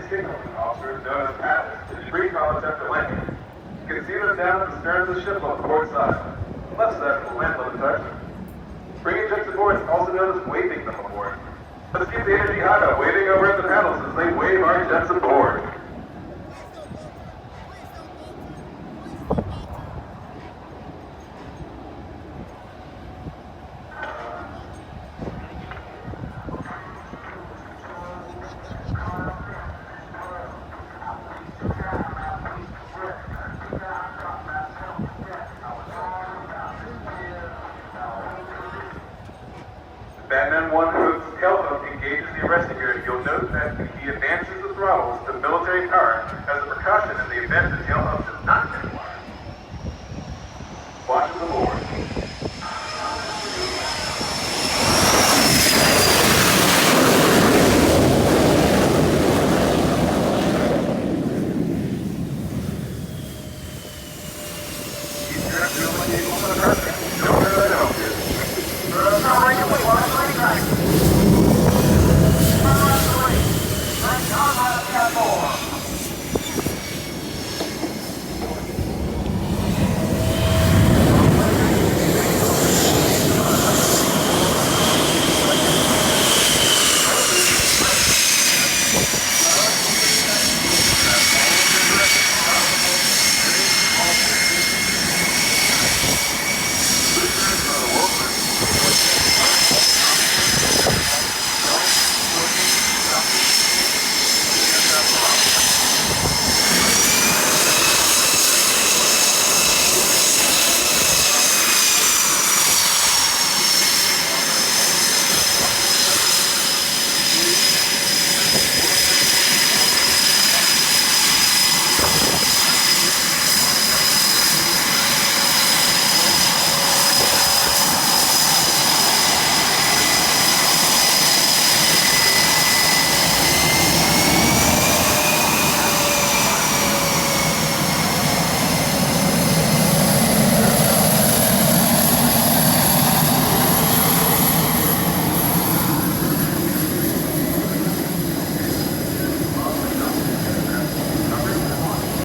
signaling officers known as pilots to debrief knowledge after landing. You can see them down at the stern of the ship on the port side. Left side of the wind level detection. Bringing jets aboard is also known as waving them aboard. Let's keep the energy high by waving over at the panels as they wave our jets aboard. Batman 1 Hook's tailhook engages the arresting gear. You'll note that he advances the throttles to military power as a precaution in the event the tailhook does not